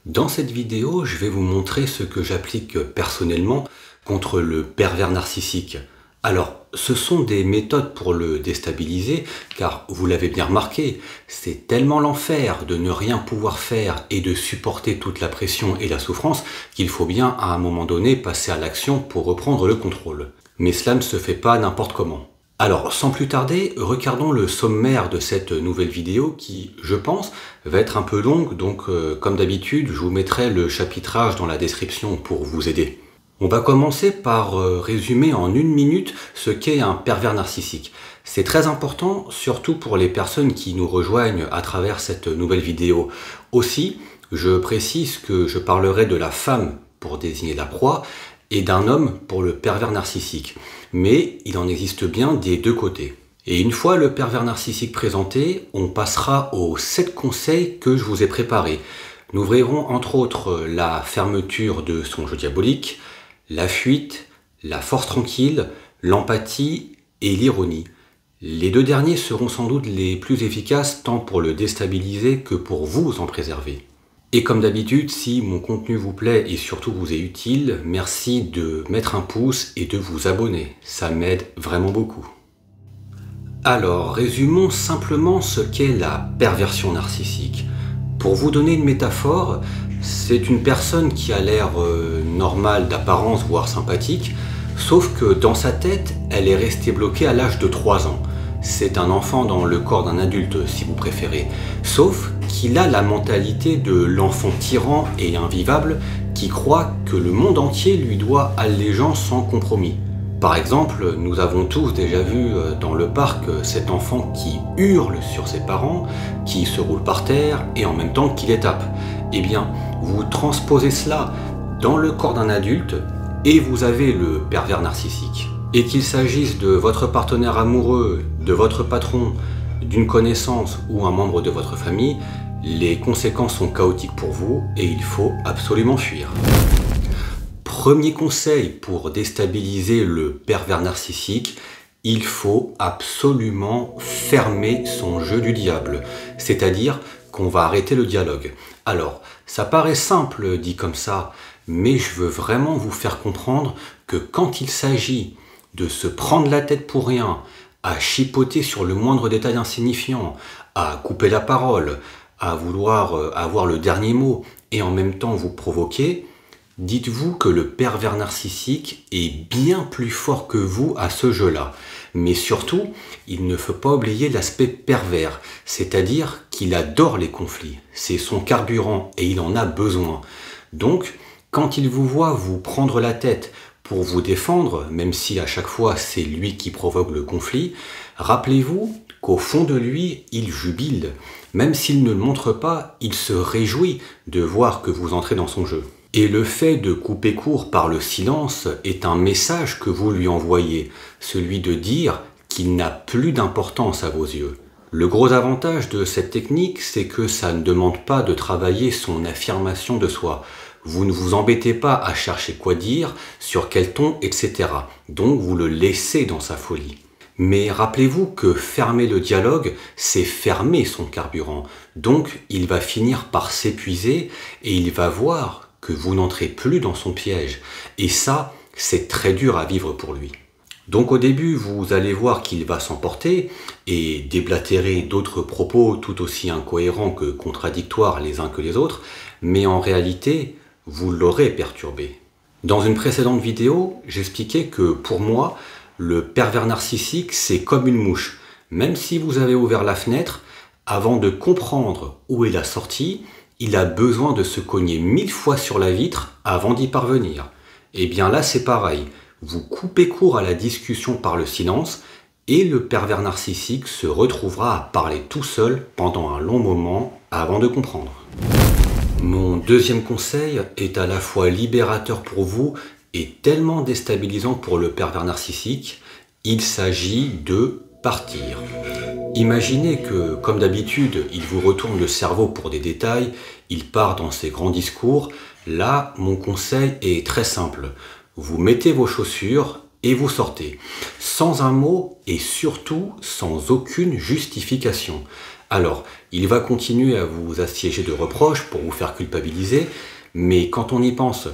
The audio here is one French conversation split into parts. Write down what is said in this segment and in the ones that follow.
Dans cette vidéo, je vais vous montrer ce que j'applique personnellement contre le pervers narcissique. Alors, ce sont des méthodes pour le déstabiliser, car vous l'avez bien remarqué, c'est tellement l'enfer de ne rien pouvoir faire et de supporter toute la pression et la souffrance qu'il faut bien à un moment donné passer à l'action pour reprendre le contrôle. Mais cela ne se fait pas n'importe comment. Alors, sans plus tarder, regardons le sommaire de cette nouvelle vidéo qui, je pense, va être un peu longue, donc comme d'habitude, je vous mettrai le chapitrage dans la description pour vous aider. On va commencer par résumer en 1 minute ce qu'est un pervers narcissique. C'est très important, surtout pour les personnes qui nous rejoignent à travers cette nouvelle vidéo. Aussi, je précise que je parlerai de la femme pour désigner la proie, et d'un homme pour le pervers narcissique. Mais il en existe bien des deux côtés. Et une fois le pervers narcissique présenté, on passera aux 7 conseils que je vous ai préparés. Nous verrons entre autres la fermeture de son jeu diabolique, la fuite, la force tranquille, l'empathie et l'ironie. Les 2 derniers seront sans doute les plus efficaces tant pour le déstabiliser que pour vous en préserver. Et comme d'habitude, si mon contenu vous plaît et surtout vous est utile, merci de mettre un pouce et de vous abonner. Ça m'aide vraiment beaucoup. Alors, résumons simplement ce qu'est la perversion narcissique. Pour vous donner une métaphore, c'est une personne qui a l'air normale d'apparence, voire sympathique, sauf que dans sa tête, elle est restée bloquée à l'âge de 3 ans. C'est un enfant dans le corps d'un adulte, si vous préférez. Sauf qu'il a la mentalité de l'enfant tyran et invivable qui croit que le monde entier lui doit allégeance sans compromis. Par exemple, nous avons tous déjà vu dans le parc cet enfant qui hurle sur ses parents, qui se roule par terre et en même temps qui les tape. Eh bien, vous transposez cela dans le corps d'un adulte et vous avez le pervers narcissique. Et qu'il s'agisse de votre partenaire amoureux, de votre patron, d'une connaissance ou un membre de votre famille, les conséquences sont chaotiques pour vous et il faut absolument fuir. Premier conseil pour déstabiliser le pervers narcissique, il faut absolument fermer son jeu du diable, c'est-à-dire qu'on va arrêter le dialogue. Alors, ça paraît simple dit comme ça, mais je veux vraiment vous faire comprendre que quand il s'agit de se prendre la tête pour rien, à chipoter sur le moindre détail insignifiant, à couper la parole, à vouloir avoir le dernier mot et en même temps vous provoquer, dites-vous que le pervers narcissique est bien plus fort que vous à ce jeu-là. Mais surtout, il ne faut pas oublier l'aspect pervers, c'est-à-dire qu'il adore les conflits. C'est son carburant et il en a besoin. Donc, quand il vous voit vous prendre la tête pour vous défendre, même si à chaque fois c'est lui qui provoque le conflit, rappelez-vous qu'au fond de lui, il jubile. Même s'il ne le montre pas, il se réjouit de voir que vous entrez dans son jeu. Et le fait de couper court par le silence est un message que vous lui envoyez, celui de dire qu'il n'a plus d'importance à vos yeux. Le gros avantage de cette technique, c'est que ça ne demande pas de travailler son affirmation de soi. Vous ne vous embêtez pas à chercher quoi dire, sur quel ton, etc. Donc vous le laissez dans sa folie. Mais rappelez-vous que fermer le dialogue, c'est fermer son carburant. Donc il va finir par s'épuiser et il va voir que vous n'entrez plus dans son piège. Et ça, c'est très dur à vivre pour lui. Donc au début, vous allez voir qu'il va s'emporter et déblatérer d'autres propos tout aussi incohérents que contradictoires les uns que les autres, mais en réalité, vous l'aurez perturbé. Dans une précédente vidéo, j'expliquais que pour moi, le pervers narcissique, c'est comme une mouche. Même si vous avez ouvert la fenêtre, avant de comprendre où est la sortie, il a besoin de se cogner 1000 fois sur la vitre avant d'y parvenir. Et bien là, c'est pareil. Vous coupez court à la discussion par le silence et le pervers narcissique se retrouvera à parler tout seul pendant un long moment avant de comprendre. Mon deuxième conseil est à la fois libérateur pour vous et tellement déstabilisant pour le pervers narcissique, il s'agit de partir. Imaginez que, comme d'habitude, il vous retourne le cerveau pour des détails, il part dans ses grands discours. Là, mon conseil est très simple. Vous mettez vos chaussures et vous sortez. Sans un mot et surtout sans aucune justification. Alors, il va continuer à vous assiéger de reproches pour vous faire culpabiliser, mais quand on y pense,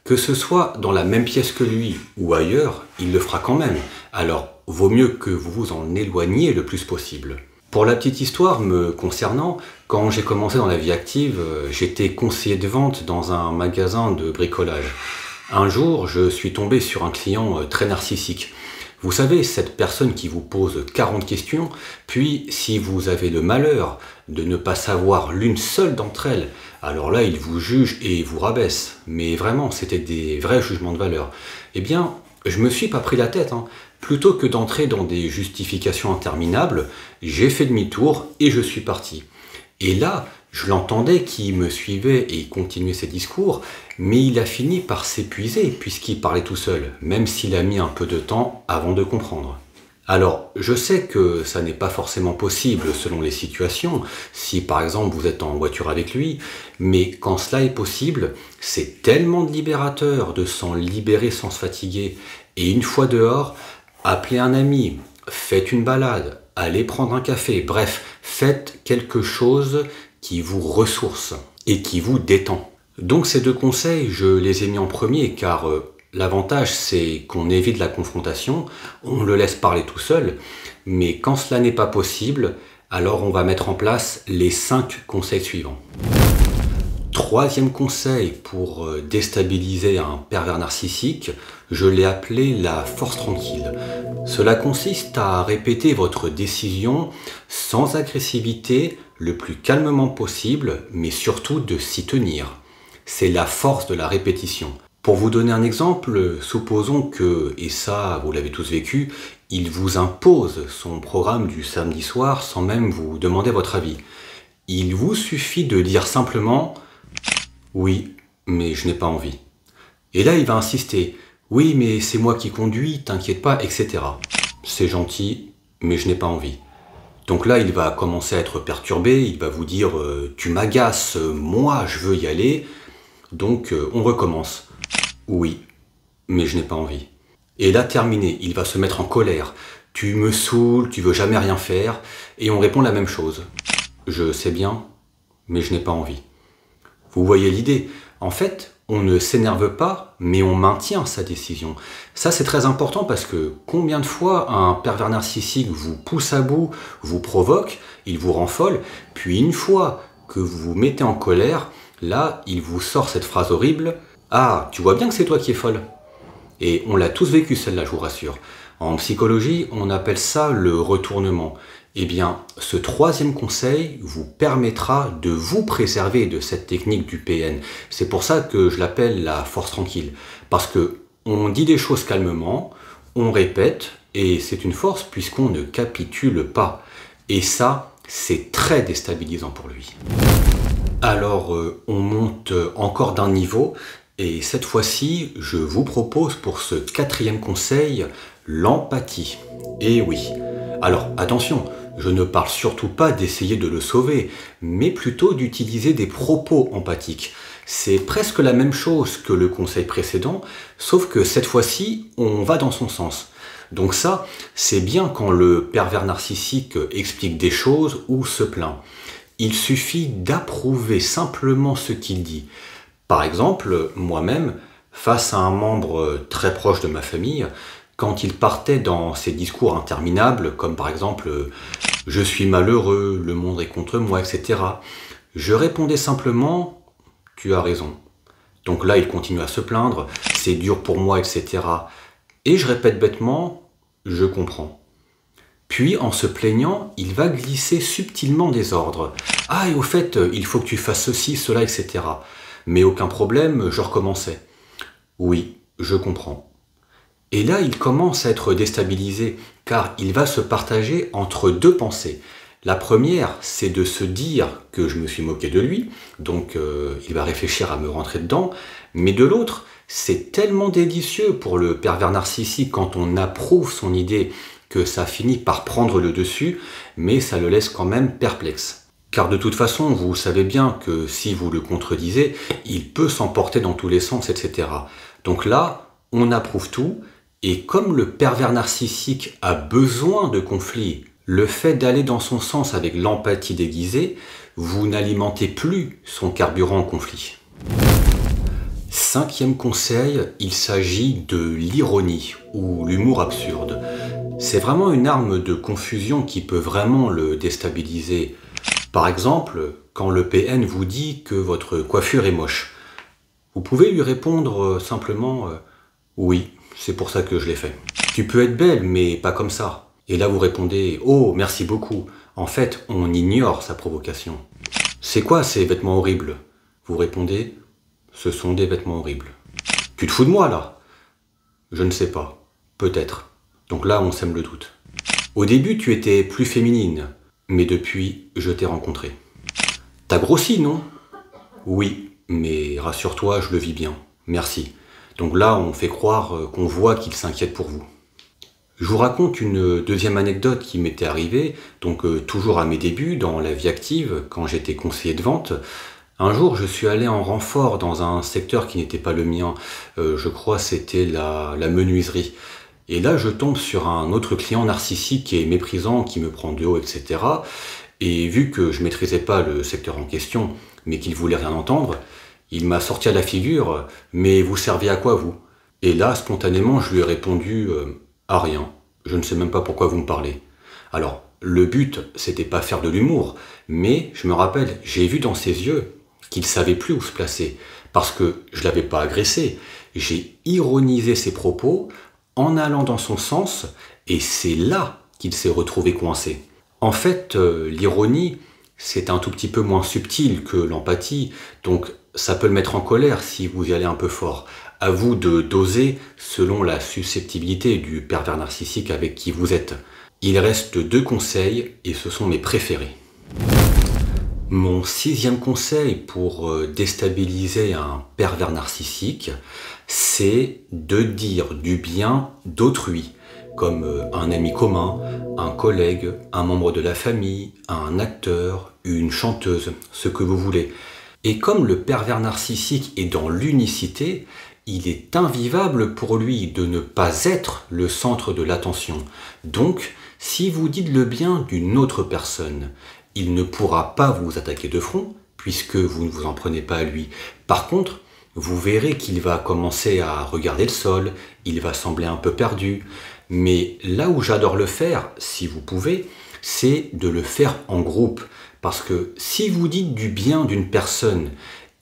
que ce soit dans la même pièce que lui ou ailleurs, il le fera quand même. Alors, vaut mieux que vous vous en éloigniez le plus possible. Pour la petite histoire me concernant, quand j'ai commencé dans la vie active, j'étais conseiller de vente dans un magasin de bricolage. Un jour, je suis tombé sur un client très narcissique. Vous savez, cette personne qui vous pose 40 questions, puis si vous avez le malheur de ne pas savoir l'une seule d'entre elles, alors là, il vous juge et vous rabaisse. Mais vraiment, c'était des vrais jugements de valeur. Eh bien, je me suis pas pris la tête, hein. Plutôt que d'entrer dans des justifications interminables, j'ai fait demi-tour et je suis parti. Et là, je l'entendais qui me suivait et continuait ses discours, mais il a fini par s'épuiser puisqu'il parlait tout seul, même s'il a mis un peu de temps avant de comprendre. Alors, je sais que ça n'est pas forcément possible selon les situations, si par exemple vous êtes en voiture avec lui, mais quand cela est possible, c'est tellement libérateur de s'en libérer sans se fatiguer. Et une fois dehors, appelez un ami, faites une balade, allez prendre un café, bref, faites quelque chose qui vous ressource et qui vous détend. Donc ces deux conseils, je les ai mis en premier car l'avantage c'est qu'on évite la confrontation, on le laisse parler tout seul, mais quand cela n'est pas possible, alors on va mettre en place les 5 conseils suivants. Troisième conseil pour déstabiliser un pervers narcissique, je l'ai appelé la force tranquille. Cela consiste à répéter votre décision sans agressivité, le plus calmement possible, mais surtout de s'y tenir. C'est la force de la répétition. Pour vous donner un exemple, supposons que, et ça vous l'avez tous vécu, il vous impose son programme du samedi soir sans même vous demander votre avis. Il vous suffit de dire simplement « Oui, mais je n'ai pas envie ». Et là il va insister « Oui, mais c'est moi qui conduis, t'inquiète pas, etc. » C'est gentil, mais je n'ai pas envie. Donc là, il va commencer à être perturbé, il va vous dire « Tu m'agaces, moi je veux y aller ». Donc on recommence. Oui, mais je n'ai pas envie. Et là, terminé, il va se mettre en colère. Tu me saoules, tu veux jamais rien faire. Et on répond la même chose. Je sais bien, mais je n'ai pas envie. Vous voyez l'idée? En fait, on ne s'énerve pas, mais on maintient sa décision. Ça, c'est très important parce que combien de fois un pervers narcissique vous pousse à bout, vous provoque, il vous rend folle, puis une fois que vous vous mettez en colère, là, il vous sort cette phrase horrible « Ah, tu vois bien que c'est toi qui es folle !» Et on l'a tous vécu celle-là, je vous rassure. En psychologie, on appelle ça le retournement. Eh bien, ce troisième conseil vous permettra de vous préserver de cette technique du PN. C'est pour ça que je l'appelle la force tranquille. Parce que on dit des choses calmement, on répète, et c'est une force puisqu'on ne capitule pas. Et ça, c'est très déstabilisant pour lui. Alors, on monte encore d'un niveau, et cette fois-ci, je vous propose pour ce quatrième conseil, l'empathie. Et oui, alors attention, je ne parle surtout pas d'essayer de le sauver, mais plutôt d'utiliser des propos empathiques. C'est presque la même chose que le conseil précédent, sauf que cette fois-ci, on va dans son sens. Donc ça, c'est bien quand le pervers narcissique explique des choses ou se plaint. Il suffit d'approuver simplement ce qu'il dit. Par exemple, moi-même, face à un membre très proche de ma famille, quand il partait dans ses discours interminables, comme par exemple « je suis malheureux, le monde est contre moi, etc. », je répondais simplement « tu as raison ». Donc là, il continue à se plaindre « c'est dur pour moi, etc. » Et je répète bêtement « je comprends ». Puis, en se plaignant, il va glisser subtilement des ordres. « Ah, et au fait, il faut que tu fasses ceci, cela, etc. » Mais aucun problème, je recommençais. « Oui, je comprends. » Et là, il commence à être déstabilisé, car il va se partager entre deux pensées. La première, c'est de se dire que je me suis moqué de lui, donc il va réfléchir à me rentrer dedans. Mais de l'autre, c'est tellement délicieux pour le pervers narcissique quand on approuve son idée que ça finit par prendre le dessus, mais ça le laisse quand même perplexe. Car de toute façon, vous savez bien que si vous le contredisez, il peut s'emporter dans tous les sens, etc. Donc là, on approuve tout, et comme le pervers narcissique a besoin de conflits, Le fait d'aller dans son sens avec l'empathie déguisée, vous n'alimentez plus son carburant en conflit. Cinquième conseil, il s'agit de l'ironie ou l'humour absurde. C'est vraiment une arme de confusion qui peut vraiment le déstabiliser. Par exemple, quand le PN vous dit que votre coiffure est moche, vous pouvez lui répondre simplement oui, c'est pour ça que je l'ai fait. Tu peux être belle, mais pas comme ça. Et là vous répondez oh, merci beaucoup. En fait, on ignore sa provocation. C'est quoi ces vêtements horribles? Vous répondez ce sont des vêtements horribles. Tu te fous de moi là? Je ne sais pas. Peut-être. Donc là, on sème le doute. Au début, tu étais plus féminine, mais depuis, je t'ai rencontré. T'as grossi, non? Oui, mais rassure-toi, je le vis bien. Merci. Donc là, on fait croire qu'on voit qu'il s'inquiète pour vous. Je vous raconte une deuxième anecdote qui m'était arrivée, donc toujours à mes débuts dans la vie active, quand j'étais conseiller de vente. Un jour, je suis allé en renfort dans un secteur qui n'était pas le mien. Je crois c'était la menuiserie. Et là, je tombe sur un autre client narcissique et méprisant qui me prend de haut, etc. Et vu que je maîtrisais pas le secteur en question, mais qu'il voulait rien entendre, il m'a sorti à la figure « Mais vous servez à quoi, vous ?» Et là, spontanément, je lui ai répondu « À rien. Je ne sais même pas pourquoi vous me parlez. » Alors, le but, c'était pas faire de l'humour, mais je me rappelle, j'ai vu dans ses yeux qu'il savait plus où se placer, parce que je l'avais pas agressé. J'ai ironisé ses propos en allant dans son sens, et c'est là qu'il s'est retrouvé coincé. En fait, l'ironie, c'est un tout petit peu moins subtil que l'empathie, donc ça peut le mettre en colère si vous y allez un peu fort. À vous de doser selon la susceptibilité du pervers narcissique avec qui vous êtes. Il reste 2 conseils, et ce sont mes préférés. Mon 6e conseil pour déstabiliser un pervers narcissique, c'est de dire du bien d'autrui, comme un ami commun, un collègue, un membre de la famille, un acteur, une chanteuse, ce que vous voulez. Et comme le pervers narcissique est dans l'unicité, il est invivable pour lui de ne pas être le centre de l'attention. Donc, si vous dites le bien d'une autre personne, il ne pourra pas vous attaquer de front, puisque vous ne vous en prenez pas à lui. Par contre, vous verrez qu'il va commencer à regarder le sol, il va sembler un peu perdu. Mais là où j'adore le faire, si vous pouvez, c'est de le faire en groupe. Parce que si vous dites du bien d'une personne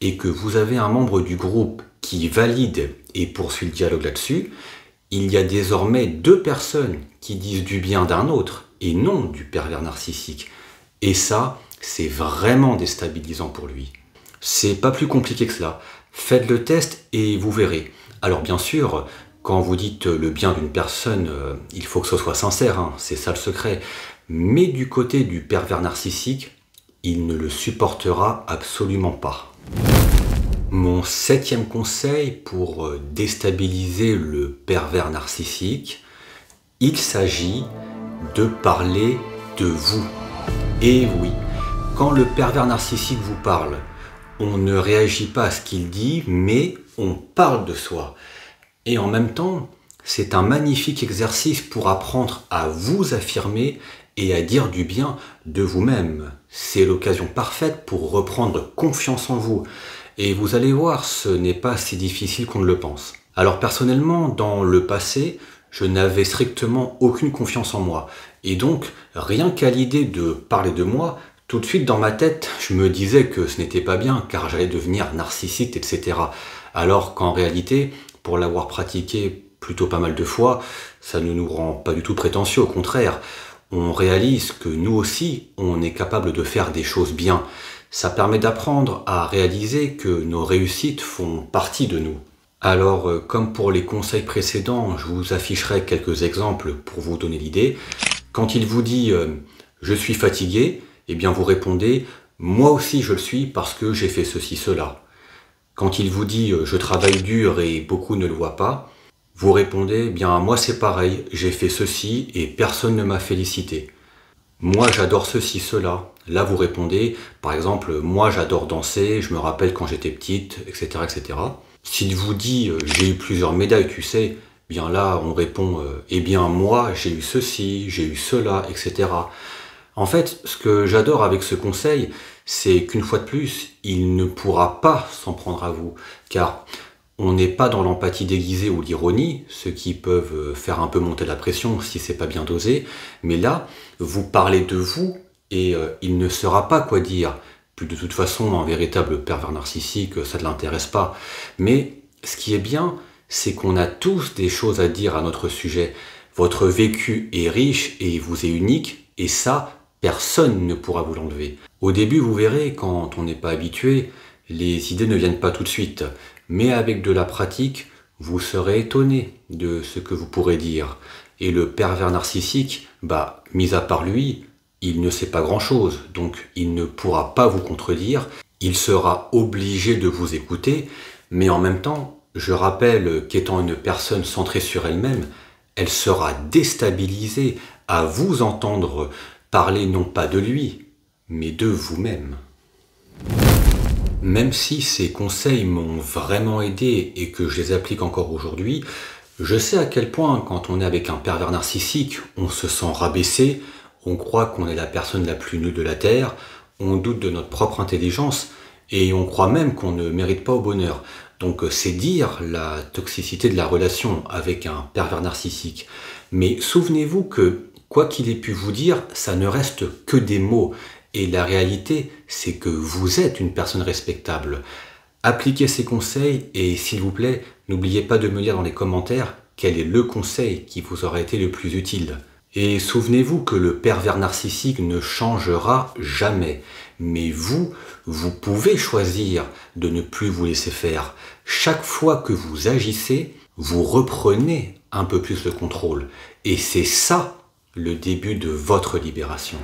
et que vous avez un membre du groupe qui valide et poursuit le dialogue là-dessus, il y a désormais 2 personnes qui disent du bien d'un autre et non du pervers narcissique. Et ça, c'est vraiment déstabilisant pour lui. C'est pas plus compliqué que cela. Faites le test et vous verrez. Alors bien sûr, quand vous dites le bien d'une personne, il faut que ce soit sincère, hein, c'est ça le secret. Mais du côté du pervers narcissique, il ne le supportera absolument pas. Mon 7e conseil pour déstabiliser le pervers narcissique, il s'agit de parler de vous. Et oui, quand le pervers narcissique vous parle, on ne réagit pas à ce qu'il dit, mais on parle de soi. Et en même temps, c'est un magnifique exercice pour apprendre à vous affirmer et à dire du bien de vous-même. C'est l'occasion parfaite pour reprendre confiance en vous. Et vous allez voir, ce n'est pas si difficile qu'on ne le pense. Alors personnellement, dans le passé, je n'avais strictement aucune confiance en moi. Et donc, rien qu'à l'idée de parler de moi, tout de suite dans ma tête, je me disais que ce n'était pas bien, car j'allais devenir narcissique, etc. Alors qu'en réalité, pour l'avoir pratiqué plutôt pas mal de fois, ça ne nous rend pas du tout prétentieux, au contraire. On réalise que nous aussi, on est capable de faire des choses bien. Ça permet d'apprendre à réaliser que nos réussites font partie de nous. Alors, comme pour les conseils précédents, je vous afficherai quelques exemples pour vous donner l'idée. Quand il vous dit « je suis fatigué », eh bien vous répondez « moi aussi je le suis parce que j'ai fait ceci, cela ». Quand il vous dit « je travaille dur et beaucoup ne le voient pas », vous répondez « bien moi c'est pareil, j'ai fait ceci et personne ne m'a félicité ». Moi j'adore ceci, cela. Là vous répondez par exemple « moi j'adore danser, je me rappelle quand j'étais petite, etc. etc. » S'il vous dit « j'ai eu plusieurs médailles, tu sais », bien là on répond eh bien moi j'ai eu ceci, j'ai eu cela, etc. En fait, ce que j'adore avec ce conseil, c'est qu'une fois de plus, il ne pourra pas s'en prendre à vous, car on n'est pas dans l'empathie déguisée ou l'ironie, ceux qui peuvent faire un peu monter la pression si c'est pas bien dosé, mais là, vous parlez de vous et il ne saura pas quoi dire. Puis de toute façon, un véritable pervers narcissique, ça ne l'intéresse pas. Mais ce qui est bien, c'est qu'on a tous des choses à dire à notre sujet. Votre vécu est riche et vous est unique, et ça, personne ne pourra vous l'enlever. Au début, vous verrez, quand on n'est pas habitué, les idées ne viennent pas tout de suite. Mais avec de la pratique, vous serez étonné de ce que vous pourrez dire. Et le pervers narcissique, mis à part lui, il ne sait pas grand-chose, donc il ne pourra pas vous contredire, il sera obligé de vous écouter, mais en même temps, je rappelle qu'étant une personne centrée sur elle-même, elle sera déstabilisée à vous entendre parler non pas de lui, mais de vous-même. Même si ces conseils m'ont vraiment aidé et que je les applique encore aujourd'hui, je sais à quel point quand on est avec un pervers narcissique, on se sent rabaissé, on croit qu'on est la personne la plus nulle de la Terre, on doute de notre propre intelligence et on croit même qu'on ne mérite pas au bonheur. Donc c'est dire la toxicité de la relation avec un pervers narcissique. Mais souvenez-vous que quoi qu'il ait pu vous dire, ça ne reste que des mots. Et la réalité, c'est que vous êtes une personne respectable. Appliquez ces conseils et s'il vous plaît, n'oubliez pas de me dire dans les commentaires quel est le conseil qui vous aura été le plus utile. Et souvenez-vous que le pervers narcissique ne changera jamais. Mais vous pouvez choisir de ne plus vous laisser faire. Chaque fois que vous agissez, vous reprenez un peu plus le contrôle. Et c'est ça le début de votre libération.